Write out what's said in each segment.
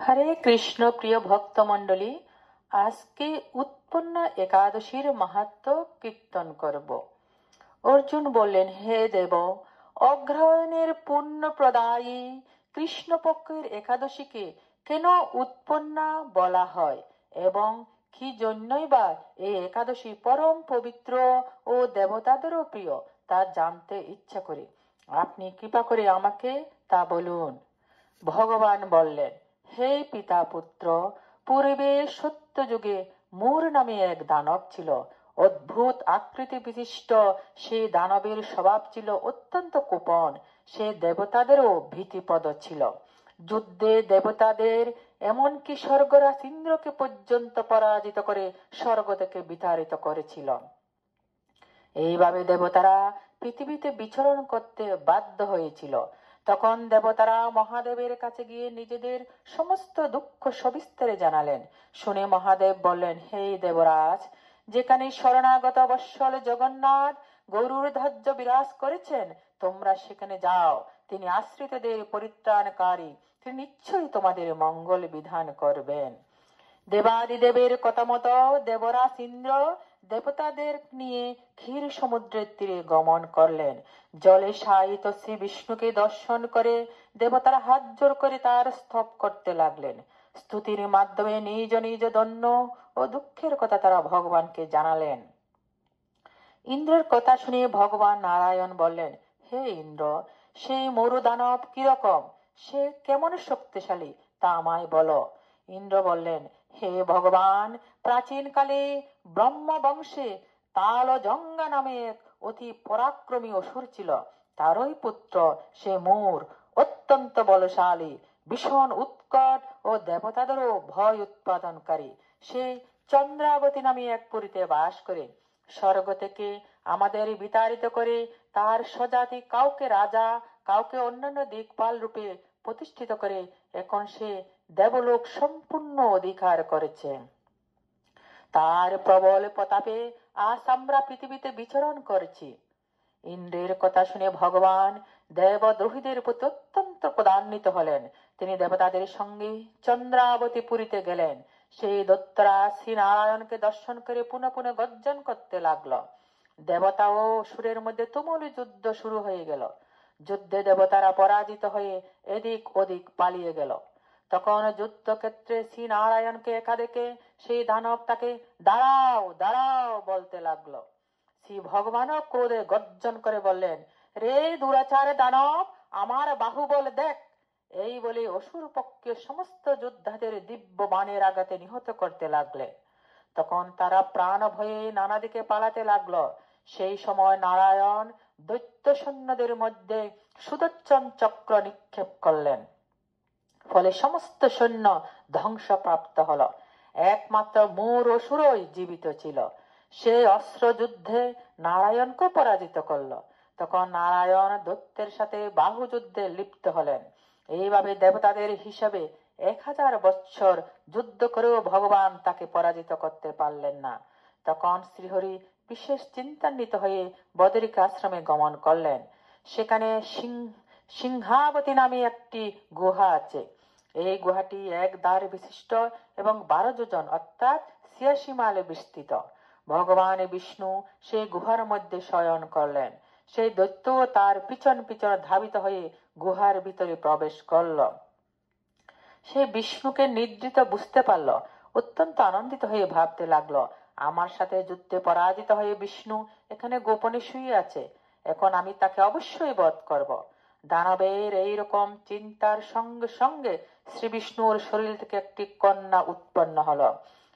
হরে কৃষ্ণ। প্রিয় ভক্তমণ্ডলী, আজকে উৎপন্ন একাদশীর মাহাত্ম্য কীর্তন করব। অর্জুন বললেন, হে দেব, অগ্রহায়ণের পুণ্য প্রদায়ী কৃষ্ণপক্ষের একাদশীকে কেন উৎপন্না বলা হয় এবং কি জন্যই বা এই একাদশী পরম পবিত্র ও দেবতাদেরও প্রিয় তা জানতে ইচ্ছা করি। আপনি কৃপা করে আমাকে তা বলুন। ভগবান বললেন, হে পিতা পুত্র, পূর্বে সত্য যুগে মূর নামে এক দানব ছিল। অদ্ভুত আকৃতি বিশিষ্ট সেই দানবের স্বভাব ছিল অত্যন্ত কোপন। সে দেবতাদেরও ভীতিপদ ছিল। যুদ্ধে দেবতাদের এমনকি স্বর্গরাজ ইন্দ্রকে পর্যন্ত পরাজিত করে স্বর্গ থেকে বিতাড়িত করেছিল। এইভাবে দেবতারা পৃথিবীতে বিচরণ করতে বাধ্য হয়েছিল। তখন দেবতারা মহাদেবের কাছে গিয়ে নিজেদের সমস্ত দুঃখ সবিস্তারে জানালেন। শুনে মহাদেব বললেন, হে দেবরাজ, যেখানে শরণাগত বৎসল জগন্নাথ গরুর ধ্বজ বিরাজ করেছেন, তোমরা সেখানে যাও। তিনি আশ্রিতদের পরিত্রাণকারী, তিনি নিশ্চয়ই তোমাদের মঙ্গল বিধান করবেন। দেবাদিদেবের কথা মতো দেবরাজ ইন্দ্র দেবতাদের নিয়ে ক্ষীর সমুদ্রের তীরে গমন করলেন। জলে শায়িত শ্রী বিষ্ণুকে দর্শন করে দেবতারা হাত জোর করে তার স্তব করতে লাগলেন। স্তুতির মাধ্যমে নিজ নিজ দন্য ও দুঃখের কথা তারা ভগবানকে জানালেন। ইন্দ্রের কথা শুনে ভগবান নারায়ণ বললেন, হে ইন্দ্র, সেই মরু দানব কিরকম, সে কেমন শক্তিশালী তা আমায় বলো। ইন্দ্র বললেন, হে ভগবান, প্রাচীনকালে ব্রহ্ম বংশে তালজঙ্গা নামে এক অতি পরাক্রমী অসুর ছিল। তারই পুত্র সে মূর, অত্যন্ত বলশালী, ভীষণ উৎকট ও দেবতাদেরও ভয় উৎপাদনকারী। সে চন্দ্রাবতী নামে এক পুরীতে বাস করে। স্বর্গ থেকে আমাদের বিতাড়িত করে তার স্বজাতি কাউকে রাজা, কাউকে অন্যান্য দিকপাল রূপে প্রতিষ্ঠিত করে এখন সে দেবলোক সম্পূর্ণ অধিকার করেছে। তার প্রবল প্রতাপে আজ আমরা পৃথিবীতে বিচরণ করছি। ইন্দ্রের কথা শুনে ভগবান দেবদ্রোহীদের প্রতি অত্যন্ত ক্রোধান্বিত হলেন। তিনি দেবতাদের সঙ্গে চন্দ্রাবতী পুরীতে গেলেন। সেই দৈত্যরা শ্রী নারায়ণকে দর্শন করে পুনঃ পুনঃ গর্জন করতে লাগলো। দেবতা ও অসুরের মধ্যে তুমুল যুদ্ধ শুরু হয়ে গেল। যুদ্ধে দেবতারা পরাজিত হয়ে এদিক ওদিক পালিয়ে গেল। তখন যুদ্ধক্ষেত্রে শ্রী নারায়ণকে একা দেখে সেই দানব তাকে দাঁড়াও দাঁড়াও বলতে লাগলো। শ্রী ভগবানও ক্রোধে গর্জন করে বললেন, রে দুরাচার দানব, আমার বাহুবল দেখ। এই বলে অসুর পক্ষে সমস্ত যোদ্ধাদের দিব্য বাণের আঘাতে নিহত করতে লাগলেন। তখন তারা প্রাণ ভয়ে নানা দিকে পালাতে লাগলো। সেই সময় নারায়ণ দৈত্য সৈন্যদের মধ্যে সুদর্শন চক্র নিক্ষেপ করলেন। ফলে সমস্ত সৈন্য ধ্বংসপ্রাপ্ত হলো। একমাত্র মূর অসুরই জীবিত ছিল। সে অস্ত্র যুদ্ধে নারায়ণকে পরাজিত করলো। তখন নারায়ণ দৈত্যের সাথে বাহু যুদ্ধে লিপ্ত হলেন। এইভাবে দেবতাদের হিসাবে 1000 বৎসর যুদ্ধ করেও ভগবান তাকে পরাজিত করতে পারলেন না। তখন শ্রীহরি বিশেষ চিন্তান্বিত হয়ে বদরিক আশ্রমে গমন করলেন। সেখানে সিংহাবতী নামে একটি গুহা আছে। এই গুহাটি এক দ্বার বিশিষ্ট এবং 12 যোজন অর্থাৎ 86 মাইল বিস্তৃত। ভগবান বিষ্ণু সেই গুহার মধ্যে শয়ন করলেন। সেই দৈত্য তার পিছন পিছন ধাবিত হয়ে গুহার ভিতরে প্রবেশ করল। সে বিষ্ণুকে নিদ্রিত বুঝতে পারল। অত্যন্ত আনন্দিত হয়ে ভাবতে লাগলো, আমার সাথে যুদ্ধে পরাজিত হয়ে বিষ্ণু এখানে গোপনে শুয়ে আছে। এখন আমি তাকে অবশ্যই বধ করব। দানবের এইরকম চিন্তার সঙ্গে সঙ্গে শ্রী বিষ্ণুর শরীর থেকে একটি কন্যা উৎপন্ন হলো।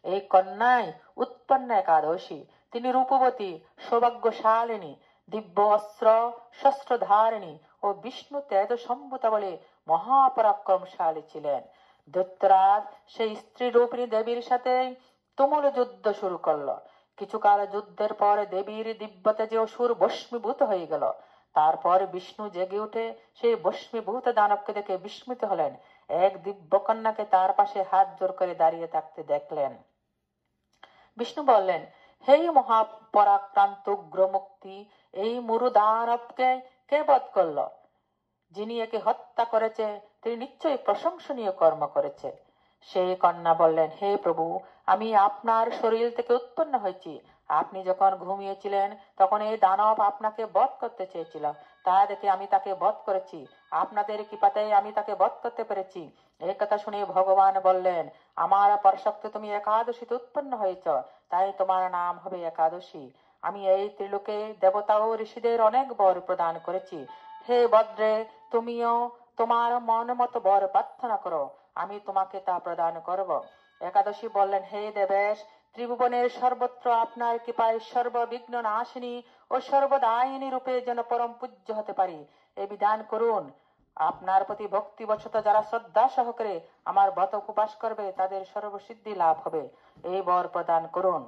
এই কন্যাই উৎপন্ন একাদশী। তিনি রূপবতী, সৌভাগ্যশালিনী, দিব্য অস্ত্র শস্ত্রধারিণী ও বিষ্ণু তেজ সম্ভূতা বলে মহাপরাক্রমশালী ছিলেন। দৈত্যরাজ সেই স্ত্রী রূপিণী দেবীর সাথে তুমুল যুদ্ধ শুরু করলো। কিছুকাল যুদ্ধের পর দেবীর দিব্য তেজে অসুর ভস্মীভূত হয়ে গেল। তারপর বিষ্ণু জেগে উঠে সেই ভস্মীভূত দানবকে দেখে বিস্মিত হলেন। এক দিব্য কন্যাকে তার পাশে হাত জোর করে দাঁড়িয়ে থাকতে দেখলেন। বিষ্ণু বললেন, হে মহাপরাক্রান্ত উগ্রমূর্তি, এই মরু দানবকে কে বধ করল? যিনি একে হত্যা করেছে তিনি নিশ্চয়ই প্রশংসনীয় কর্ম করেছে। সেই কন্যা বললেন, হে প্রভু, আমি আপনার শরীর থেকে উৎপন্ন হয়েছি। আপনি যখন ঘুমিয়েছিলেন তখন এই দানব আপনাকে বধ করতে চেয়েছিল, তা দেখে আমি তাকে বধ করেছি। আপনাদের কৃপাতে আমি তাকে বধ করতে পেরেছি। এই কথা শুনে ভগবান বললেন, আমার পরশক্তি তুমি একাদশীতে উৎপন্ন হয়েছ, তাই তোমার নাম হবে একাদশী। আমি এই ত্রিলোকে দেবতা ও ঋষিদের অনেক বর প্রদান করেছি। হে বদ্রে, তুমিও তোমার মন মতো বর প্রার্থনা করো, আমি তোমাকে তা প্রদান করব। একাদশী বললেন, হে দেবেশ, ত্রিভুবনের সর্বত্র আপনার কৃপায় সর্ববিঘ্ন নাশিনী ও সর্বদায়িনী রূপে যেন পরম পূজ্য হতে পারি, এ বিধান করুন। আপনার প্রতি ভক্তিবশত যারা শ্রদ্ধা সহকারে আমার ব্রত উপবাস করবে তাদের সর্বসিদ্ধি লাভ হবে, এই বর প্রদান করুন।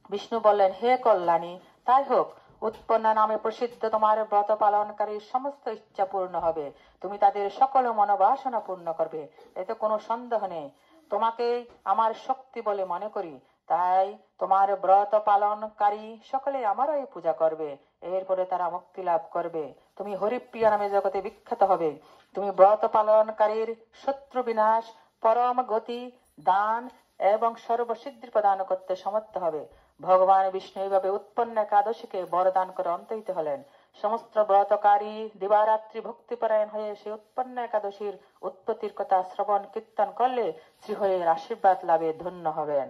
বিষ্ণু বললেন, হে কল্যাণী, তাই হোক। উৎপন্না নামে প্রসিদ্ধ তোমার ব্রত পালনকারীর সমস্ত ইচ্ছা পূর্ণ হবে, তুমি তাদের সকল মনোবাসনা পূর্ণ করবে, এতে কোনো সন্দেহ নেই। তোমাকে আমার শক্তি বলে মনে করি, তাই তোমার ব্রত পালনকারী সকলে আমারই পূজা করবে, এরপরে তারা মুক্তি লাভ করবে। তুমি হরিপ্রিয়া নামে জগতে বিখ্যাত হবে। তুমি ব্রত পালনকারীর শত্রু বিনাশ, পরম গতি, দান এবং সর্বসিদ্ধি প্রদান করতে সমর্থ হবে। ভগবান বিষ্ণু এইভাবে উৎপন্ন একাদশীকে বরদান করে অন্তহিত হলেন। সমস্ত ব্রতকারী দিবারাত্রি ভক্তিপরায়ণ হয়ে সেই উৎপন্ন একাদশীর উৎপত্তির কথা শ্রবণ কীর্তন করলে শ্রীহরির আশীর্বাদ লাভে ধন্য হবেন।